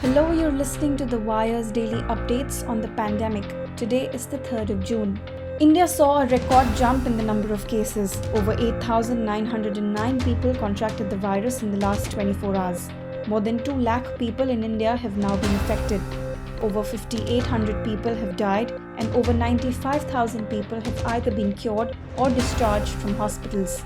Hello, you're listening to The Wire's daily updates on the pandemic. Today is the 3rd of June. India saw a record jump in the number of cases. Over 8,909 people contracted the virus in the last 24 hours. More than 2 lakh people in India have now been affected. Over 5,800 people have died, and over 95,000 people have either been cured or discharged from hospitals.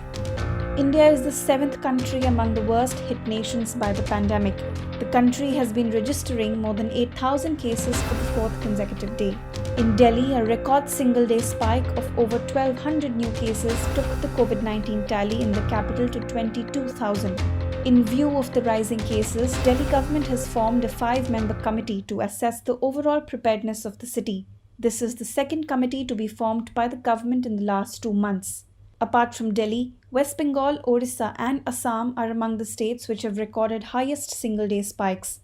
India is the 7th country among the worst hit nations by the pandemic. The country has been registering more than 8,000 cases for the 4th consecutive day. In Delhi, a record single-day spike of over 1,200 new cases took the COVID-19 tally in the capital to 22,000. In view of the rising cases, Delhi government has formed a 5-member committee to assess the overall preparedness of the city. This is the second committee to be formed by the government in the last 2 months. Apart from Delhi, West Bengal, Orissa and Assam are among the states which have recorded highest single-day spikes.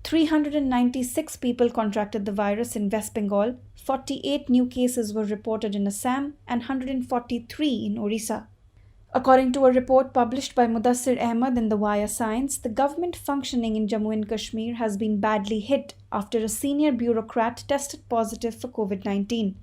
396 people contracted the virus in West Bengal, 48 new cases were reported in Assam and 143 in Orissa. According to a report published by Mudassir Ahmed in The Wire Science, the government functioning in Jammu and Kashmir has been badly hit after a senior bureaucrat tested positive for COVID-19.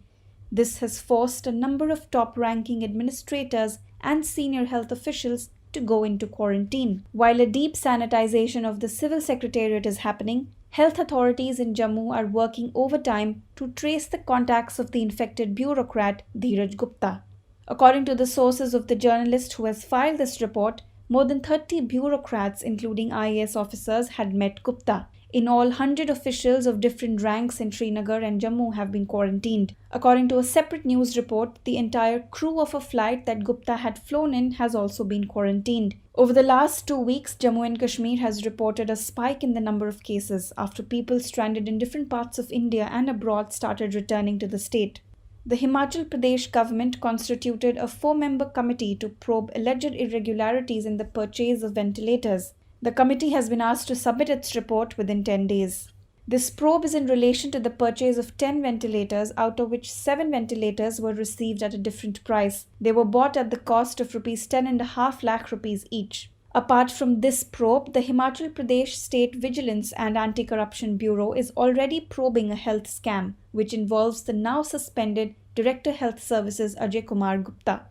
This has forced a number of top-ranking administrators and senior health officials to go into quarantine. While a deep sanitization of the civil secretariat is happening, health authorities in Jammu are working overtime to trace the contacts of the infected bureaucrat Dheeraj Gupta. According to the sources of the journalist who has filed this report, more than 30 bureaucrats, including IAS officers, had met Gupta. In all, 100 officials of different ranks in Srinagar and Jammu have been quarantined. According to a separate news report, the entire crew of a flight that Gupta had flown in has also been quarantined. Over the last 2 weeks, Jammu and Kashmir has reported a spike in the number of cases after people stranded in different parts of India and abroad started returning to the state. The Himachal Pradesh government constituted a 4-member committee to probe alleged irregularities in the purchase of ventilators. The committee has been asked to submit its report within 10 days. This probe is in relation to the purchase of 10 ventilators, out of which 7 ventilators were received at a different price. They were bought at the cost of ₹10.5 lakh each. Apart from this probe, the Himachal Pradesh State Vigilance and Anti-Corruption Bureau is already probing a health scam, which involves the now suspended Director Health Services Ajay Kumar Gupta.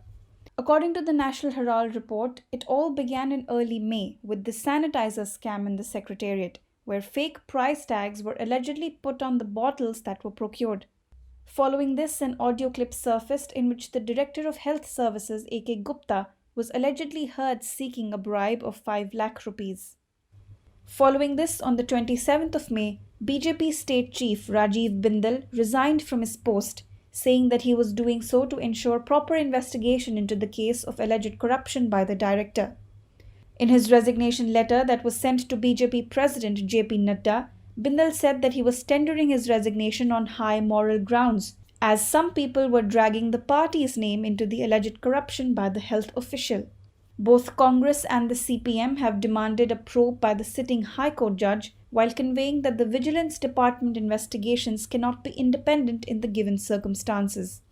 According to the National Herald report, it all began in early May with the sanitizer scam in the Secretariat, where fake price tags were allegedly put on the bottles that were procured. Following this, an audio clip surfaced in which the Director of Health Services, A.K. Gupta, was allegedly heard seeking a bribe of 5 lakh rupees. Following this, on the 27th of May, BJP State Chief Rajiv Bindal resigned from his post, saying that he was doing so to ensure proper investigation into the case of alleged corruption by the director. In his resignation letter that was sent to BJP President J.P. Nadda, Bindal said that he was tendering his resignation on high moral grounds, as some people were dragging the party's name into the alleged corruption by the health official. Both Congress and the CPM have demanded a probe by the sitting High Court judge, while conveying that the Vigilance Department investigations cannot be independent in the given circumstances.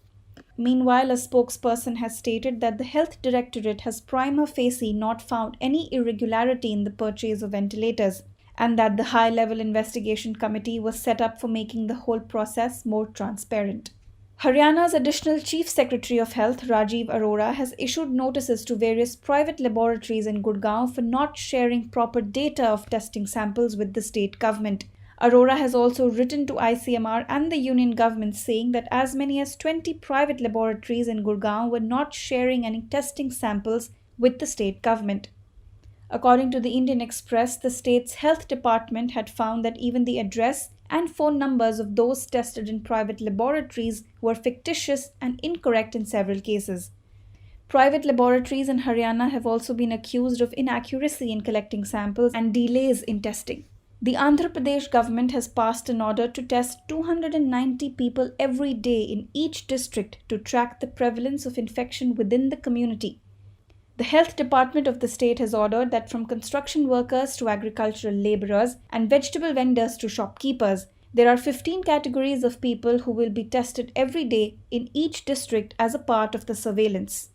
Meanwhile, a spokesperson has stated that the Health Directorate has prima facie not found any irregularity in the purchase of ventilators, and that the high-level investigation committee was set up for making the whole process more transparent. Haryana's Additional Chief Secretary of Health, Rajiv Arora, has issued notices to various private laboratories in Gurgaon for not sharing proper data of testing samples with the state government. Arora has also written to ICMR and the union government saying that as many as 20 private laboratories in Gurgaon were not sharing any testing samples with the state government. According to the Indian Express, the state's health department had found that even the address and phone numbers of those tested in private laboratories were fictitious and incorrect in several cases. Private laboratories in Haryana have also been accused of inaccuracy in collecting samples and delays in testing. The Andhra Pradesh government has passed an order to test 290 people every day in each district to track the prevalence of infection within the community. The health department of the state has ordered that from construction workers to agricultural laborers and vegetable vendors to shopkeepers, there are 15 categories of people who will be tested every day in each district as a part of the surveillance.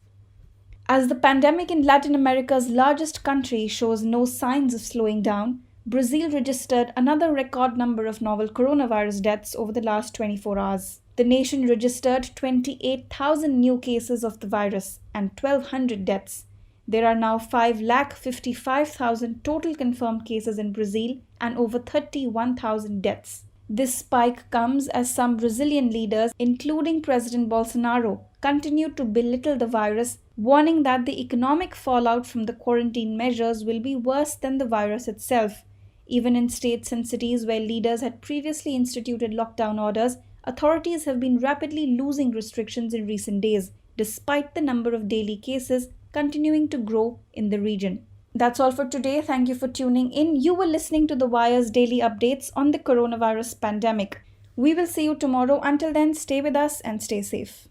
As the pandemic in Latin America's largest country shows no signs of slowing down, Brazil registered another record number of novel coronavirus deaths over the last 24 hours. The nation registered 28,000 new cases of the virus and 1,200 deaths. There are now 5,55,000 total confirmed cases in Brazil and over 31,000 deaths. This spike comes as some Brazilian leaders, including President Bolsonaro, continue to belittle the virus, warning that the economic fallout from the quarantine measures will be worse than the virus itself. Even in states and cities where leaders had previously instituted lockdown orders, authorities have been rapidly losing restrictions in recent days, despite the number of daily cases continuing to grow in the region. That's all for today. Thank you for tuning in. You were listening to The Wire's daily updates on the coronavirus pandemic. We will see you tomorrow. Until then, stay with us and stay safe.